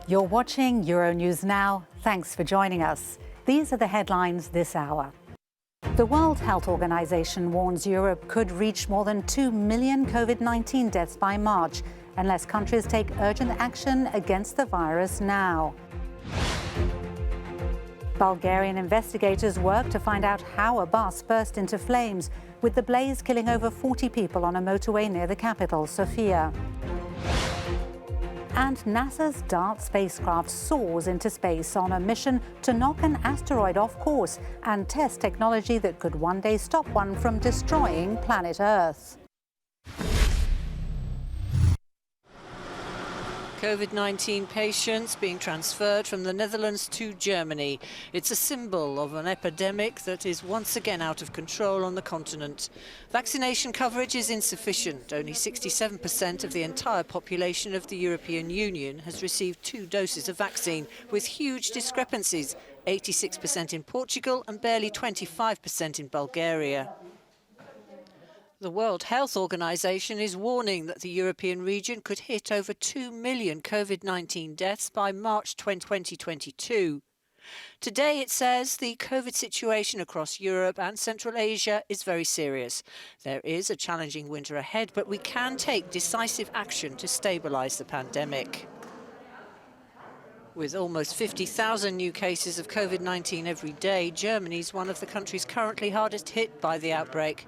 You're watching Euronews Now. Thanks for joining us. These are the headlines this hour. The World Health Organization warns Europe could reach more than 2 million COVID-19 deaths by March unless countries take urgent action against the virus now. Bulgarian investigators work to find out how a bus burst into flames, with the blaze killing over 40 people on a motorway near the capital, Sofia. And NASA's DART spacecraft soars into space on a mission to knock an asteroid off course and test technology that could one day stop one from destroying planet Earth. COVID-19 patients being transferred from the Netherlands to Germany. It's a symbol of an epidemic that is once again out of control on the continent. Vaccination coverage is insufficient. Only 67% of the entire population of the European Union has received 2 doses of vaccine, with huge discrepancies, 86% in Portugal and barely 25% in Bulgaria. The World Health Organization is warning that the European region could hit over 2 million COVID-19 deaths by March 2022. Today, it says the COVID situation across Europe and Central Asia is very serious. There is a challenging winter ahead, but we can take decisive action to stabilize the pandemic. With almost 50,000 new cases of COVID-19 every day, Germany is one of the countries currently hardest hit by the outbreak.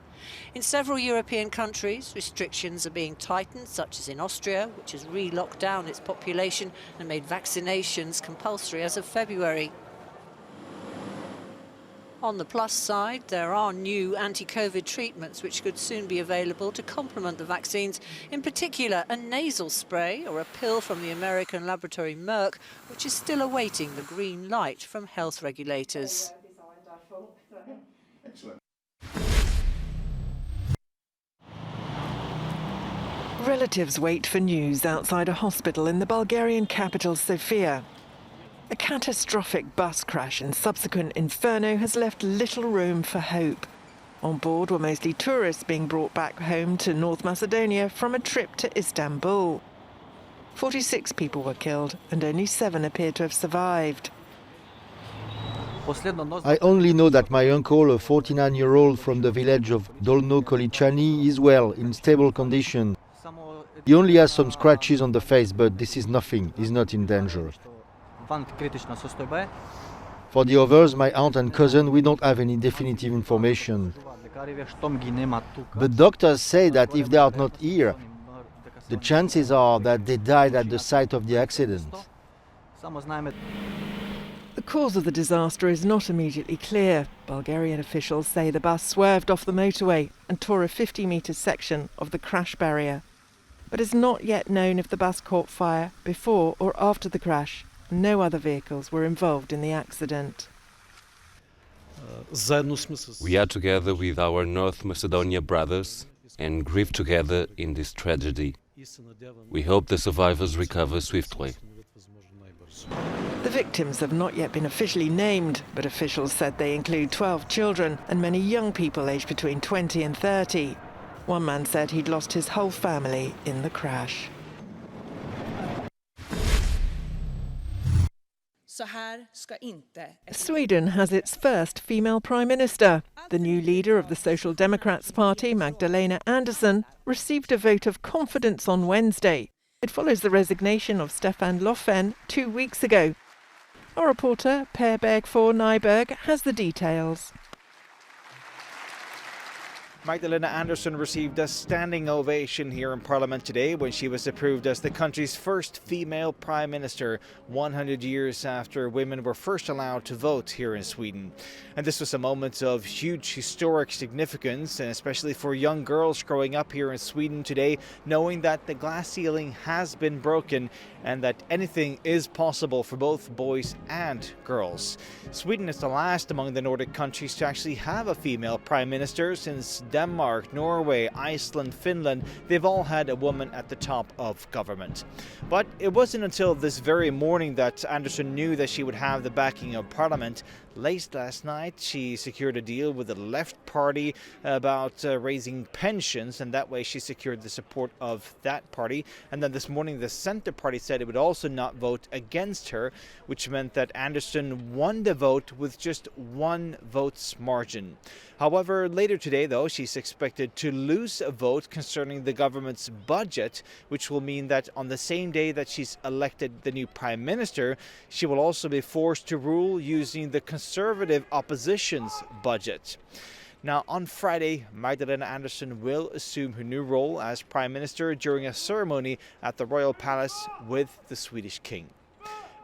In several European countries, restrictions are being tightened, such as in Austria, which has re-locked down its population and made vaccinations compulsory as of February. On the plus side, there are new anti-COVID treatments which could soon be available to complement the vaccines, in particular a nasal spray or a pill from the American laboratory Merck, which is still awaiting the green light from health regulators. Excellent. Relatives wait for news outside a hospital in the Bulgarian capital, Sofia. A catastrophic bus crash and subsequent inferno has left little room for hope. On board were mostly tourists being brought back home to North Macedonia from a trip to Istanbul. 46 people were killed and only 7 appear to have survived. I only know that my uncle, a 49-year-old from the village of Dolno Kolichani, is well, in stable condition. He only has some scratches on the face, but this is nothing. He's not in danger. For the others, my aunt and cousin, we don't have any definitive information. But doctors say that if they are not here, the chances are that they died at the site of the accident. The cause of the disaster is not immediately clear. Bulgarian officials say the bus swerved off the motorway and tore a 50-metre section of the crash barrier. But it's not yet known if the bus caught fire before or after the crash. No other vehicles were involved in the accident. We are together with our North Macedonia brothers and grieve together in this tragedy. We hope the survivors recover swiftly. The victims have not yet been officially named, but officials said they include 12 children and many young people aged between 20 and 30. One man said he'd lost his whole family in the crash. Sweden has its first female prime minister. The new leader of the Social Democrats Party, Magdalena Andersson, received a vote of confidence on Wednesday. It follows the resignation of Stefan Löfven 2 weeks ago. Our reporter, Per Bergfors Nyberg, has the details. Magdalena Andersson received a standing ovation here in Parliament today when she was approved as the country's first female Prime Minister, 100 years after women were first allowed to vote here in Sweden. And this was a moment of huge historic significance, and especially for young girls growing up here in Sweden today, knowing that the glass ceiling has been broken and that anything is possible for both boys and girls. Sweden is the last among the Nordic countries to actually have a female Prime Minister since Denmark, Norway, Iceland, Finland, they've all had a woman at the top of government. But it wasn't until this very morning that Andersson knew that she would have the backing of Parliament. Late last night, she secured a deal with the Left Party about raising pensions, and that way she secured the support of that party. And then this morning, the Centre Party said it would also not vote against her, which meant that Andersson won the vote with just 1 vote's margin. However, later today, though, she's expected to lose a vote concerning the government's budget, which will mean that on the same day that she's elected the new Prime Minister, she will also be forced to rule using the Conservative opposition's budget. Now, on Friday, Magdalena Andersson will assume her new role as Prime Minister during a ceremony at the Royal Palace with the Swedish King.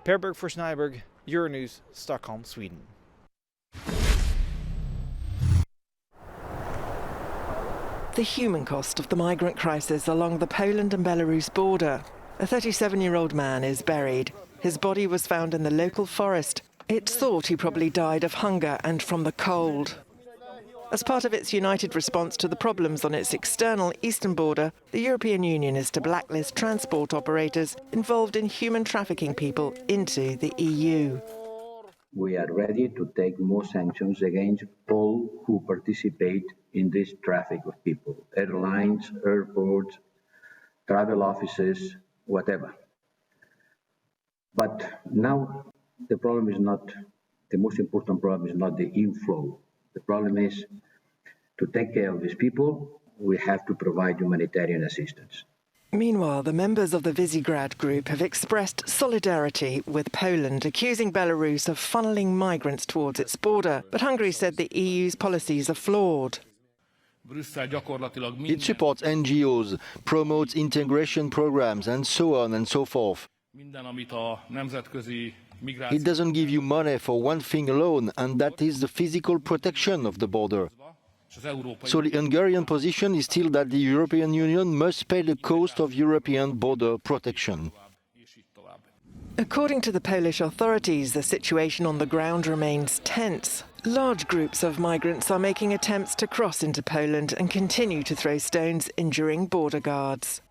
Per for Snyberg, Euronews, Stockholm, Sweden. The human cost of the migrant crisis along the Poland and Belarus border. A 37-year-old man is buried. His body was found in the local forest. It's thought he probably died of hunger and from the cold. As part of its united response to the problems on its external eastern border, the European Union is to blacklist transport operators involved in human trafficking people into the EU. We are ready to take more sanctions against all who participate in this traffic of people, airlines, airports, travel offices, whatever. But now the problem is not, the most important problem is not the inflow. The problem is to take care of these people, we have to provide humanitarian assistance. Meanwhile, the members of the Visegrad group have expressed solidarity with Poland, accusing Belarus of funneling migrants towards its border. But Hungary said the EU's policies are flawed. It supports NGOs, promotes integration programs, and so on and so forth. It doesn't give you money for one thing alone, and that is the physical protection of the border. So the Hungarian position is still that the European Union must pay the cost of European border protection. According to the Polish authorities, the situation on the ground remains tense. Large groups of migrants are making attempts to cross into Poland and continue to throw stones, injuring border guards.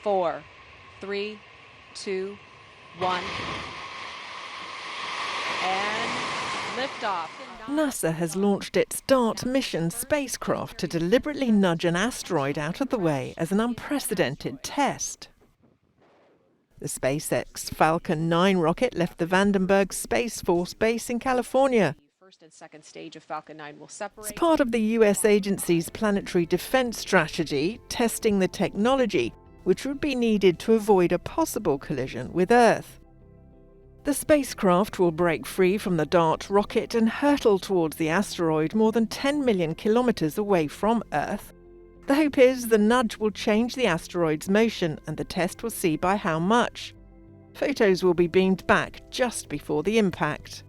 Four, 3, 2, 1, and liftoff. NASA has launched its DART mission spacecraft to deliberately nudge an asteroid out of the way as an unprecedented test. The SpaceX Falcon 9 rocket left the Vandenberg Space Force Base in California. First and second stage of Falcon 9 will separate. It's part of the US agency's planetary defense strategy, testing the technology which would be needed to avoid a possible collision with Earth. The spacecraft will break free from the DART rocket and hurtle towards the asteroid more than 10 million kilometres away from Earth. The hope is the nudge will change the asteroid's motion, and the test will see by how much. Photos will be beamed back just before the impact.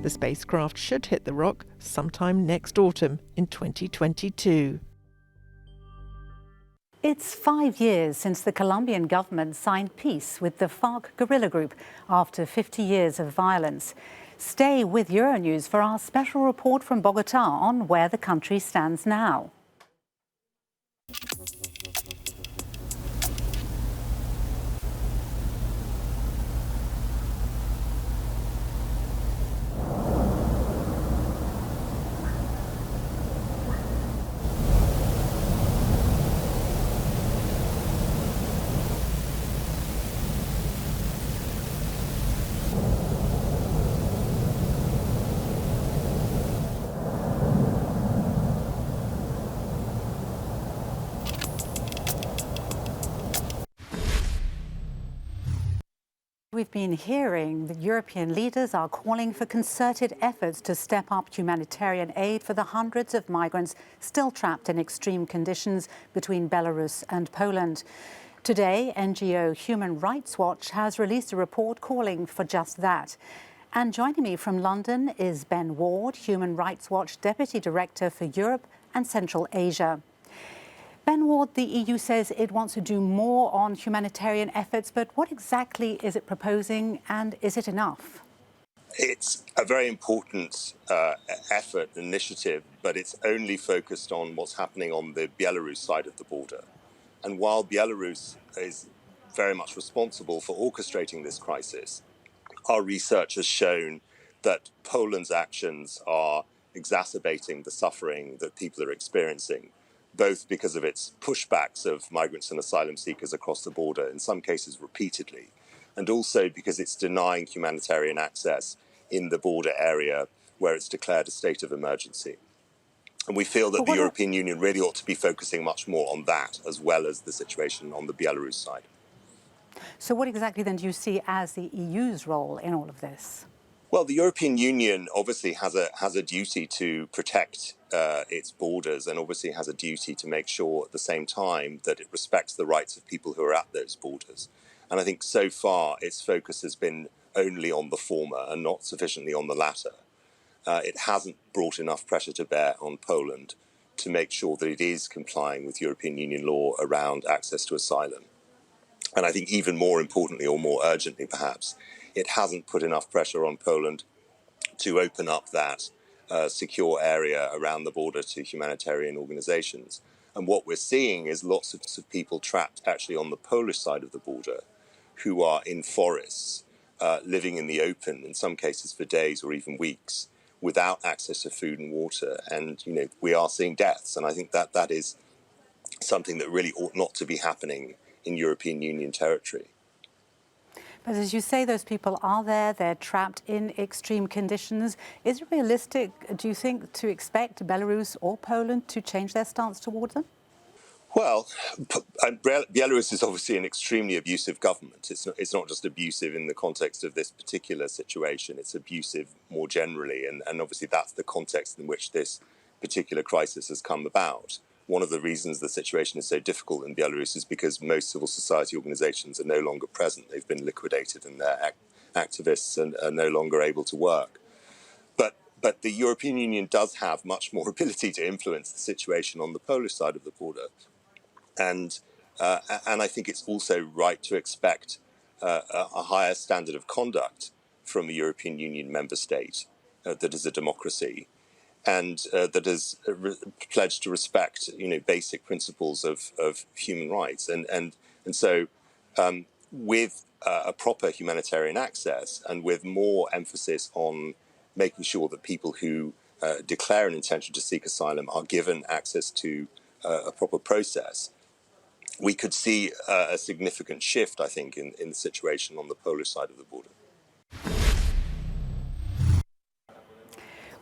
The spacecraft should hit the rock sometime next autumn in 2022. It's 5 years since the Colombian government signed peace with the FARC guerrilla group after 50 years of violence. Stay with Euronews for our special report from Bogota on where the country stands now. We've been hearing that European leaders are calling for concerted efforts to step up humanitarian aid for the hundreds of migrants still trapped in extreme conditions between Belarus and Poland. Today, NGO Human Rights Watch has released a report calling for just that. And joining me from London is Ben Ward, Human Rights Watch Deputy Director for Europe and Central Asia. Ben Ward, the EU says it wants to do more on humanitarian efforts, but what exactly is it proposing, and is it enough? It's a very important effort, initiative, but it's only focused on what's happening on the Belarus side of the border. And while Belarus is very much responsible for orchestrating this crisis, our research has shown that Poland's actions are exacerbating the suffering that people are experiencing, both because of its pushbacks of migrants and asylum seekers across the border, in some cases repeatedly, and also because it's denying humanitarian access in the border area where it's declared a state of emergency. And we feel that the European Union really ought to be focusing much more on that, as well as the situation on the Belarus side. So what exactly then do you see as the EU's role in all of this? Well, the European Union obviously has a duty to protect its borders, and obviously has a duty to make sure at the same time that it respects the rights of people who are at those borders. And I think so far its focus has been only on the former and not sufficiently on the latter. It hasn't brought enough pressure to bear on Poland to make sure that it is complying with European Union law around access to asylum. And I think even more importantly, or more urgently perhaps, it hasn't put enough pressure on Poland to open up that secure area around the border to humanitarian organizations. And what we're seeing is lots of people trapped actually on the Polish side of the border who are in forests, living in the open, in some cases for days or even weeks, without access to food and water. And, you know, we are seeing deaths. And I think that is something that really ought not to be happening in European Union territory. But as you say, those people are there, they're trapped in extreme conditions. Is it realistic, do you think, to expect Belarus or Poland to change their stance towards them? Well, Belarus is obviously an extremely abusive government. It's not just abusive in the context of this particular situation, it's abusive more generally. And obviously that's the context in which this particular crisis has come about. One of the reasons the situation is so difficult in Belarus is because most civil society organizations are no longer present. They've been liquidated and their activists are no longer able to work. But the European Union does have much more ability to influence the situation on the Polish side of the border. And I think it's also right to expect a higher standard of conduct from a European Union member state that is a democracy and that is pledged to respect, you know, basic principles of human rights. And so with a proper humanitarian access and with more emphasis on making sure that people who declare an intention to seek asylum are given access to a proper process, we could see a significant shift, I think, in the situation on the Polish side of the border.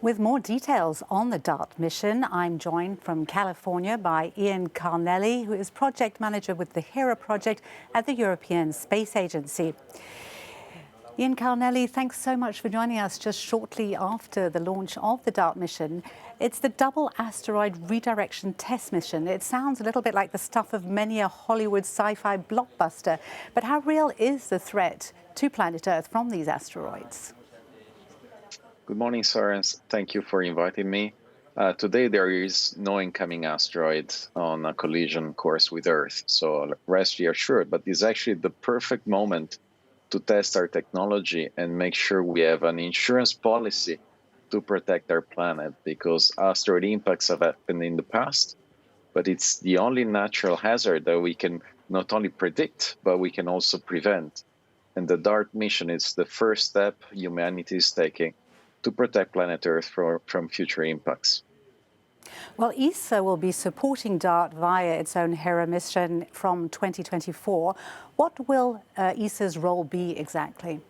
With more details on the DART mission, I'm joined from California by Ian Carnelli, who is project manager with the HERA project at the European Space Agency. Ian Carnelli, thanks so much for joining us just shortly after the launch of the DART mission. It's the double asteroid redirection test mission. It sounds a little bit like the stuff of many a Hollywood sci-fi blockbuster, but how real is the threat to planet Earth from these asteroids? Good morning, Sarah. Thank you for inviting me. Today, there is no incoming asteroid on a collision course with Earth, so rest assured. But it's actually the perfect moment to test our technology and make sure we have an insurance policy to protect our planet, because asteroid impacts have happened in the past, but it's the only natural hazard that we can not only predict, but we can also prevent. And the DART mission is the first step humanity is taking to protect planet Earth from future impacts. Well, ESA will be supporting DART via its own HERA mission from 2024. What will ESA's role be exactly?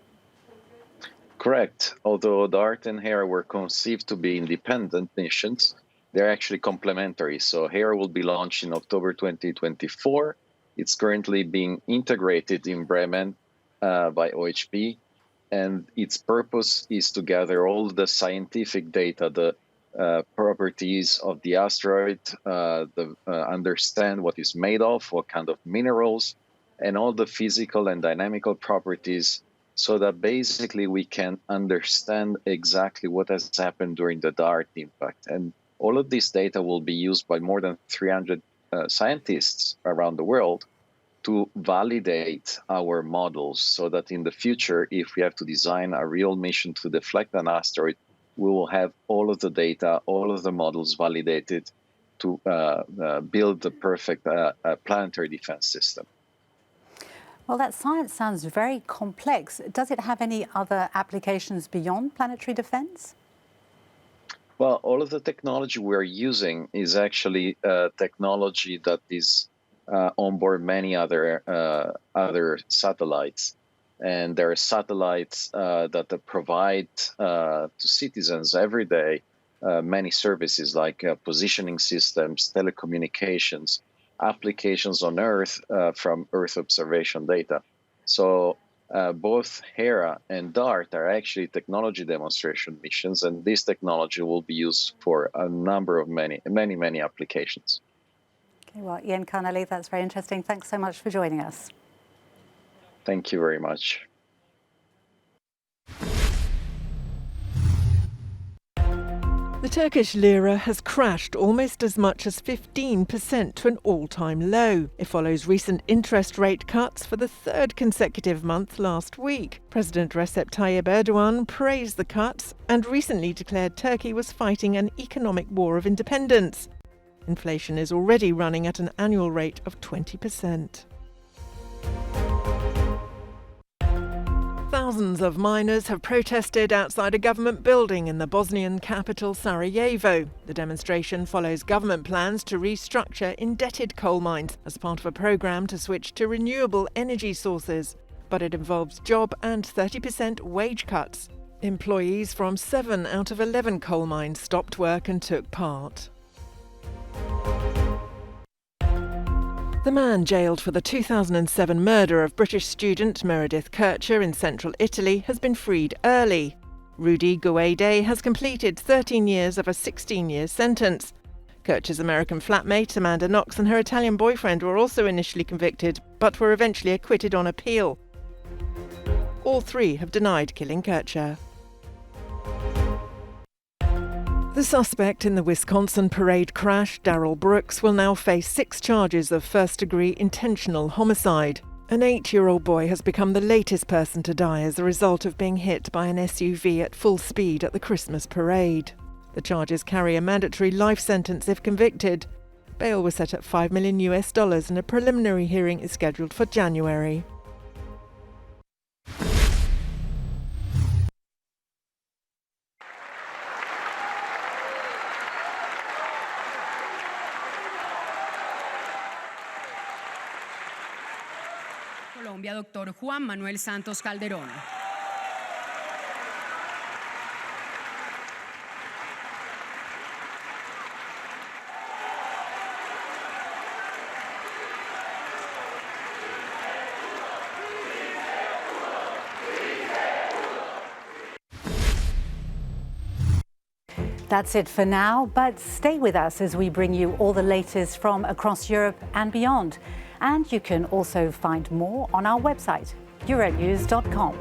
Correct. Although DART and HERA were conceived to be independent missions, they're actually complementary. So HERA will be launched in October 2024. It's currently being integrated in Bremen by OHB. And its purpose is to gather all the scientific data, the properties of the asteroid, understand what it's made of, what kind of minerals, and all the physical and dynamical properties, so that basically we can understand exactly what has happened during the DART impact. And all of this data will be used by more than 300 scientists around the world to validate our models, so that in the future, if we have to design a real mission to deflect an asteroid, we will have all of the data, all of the models validated to build the perfect planetary defense system. Well, that science sounds very complex. Does it have any other applications beyond planetary defense? Well, all of the technology we're using is actually technology that is on board many other satellites. And there are satellites that provide to citizens every day many services like positioning systems, telecommunications, applications on Earth from Earth observation data. So both Hera and DART are actually technology demonstration missions, and this technology will be used for a number of many applications. Okay, well, Ian Carnelli, that's very interesting. Thanks so much for joining us. Thank you very much. The Turkish lira has crashed almost as much as 15% to an all-time low. It follows recent interest rate cuts for the third consecutive month last week. President Recep Tayyip Erdogan praised the cuts and recently declared Turkey was fighting an economic war of independence. Inflation is already running at an annual rate of 20%. Thousands of miners have protested outside a government building in the Bosnian capital Sarajevo. The demonstration follows government plans to restructure indebted coal mines as part of a programme to switch to renewable energy sources. But it involves job and 30% wage cuts. Employees from 7 out of 11 coal mines stopped work and took part. The man jailed for the 2007 murder of British student Meredith Kercher in central Italy has been freed early. Rudy Guede has completed 13 years of a 16-year sentence. Kercher's American flatmate Amanda Knox and her Italian boyfriend were also initially convicted, but were eventually acquitted on appeal. All three have denied killing Kercher. The suspect in the Wisconsin parade crash, Darrell Brooks, will now face 6 charges of first-degree intentional homicide. An 8-year-old boy has become the latest person to die as a result of being hit by an SUV at full speed at the Christmas parade. The charges carry a mandatory life sentence if convicted. Bail was set at $5 million and a preliminary hearing is scheduled for January. Colombia, Dr. Juan Manuel Santos Calderón. That's it for now, but stay with us as we bring you all the latest from across Europe and beyond. And you can also find more on our website, euronews.com.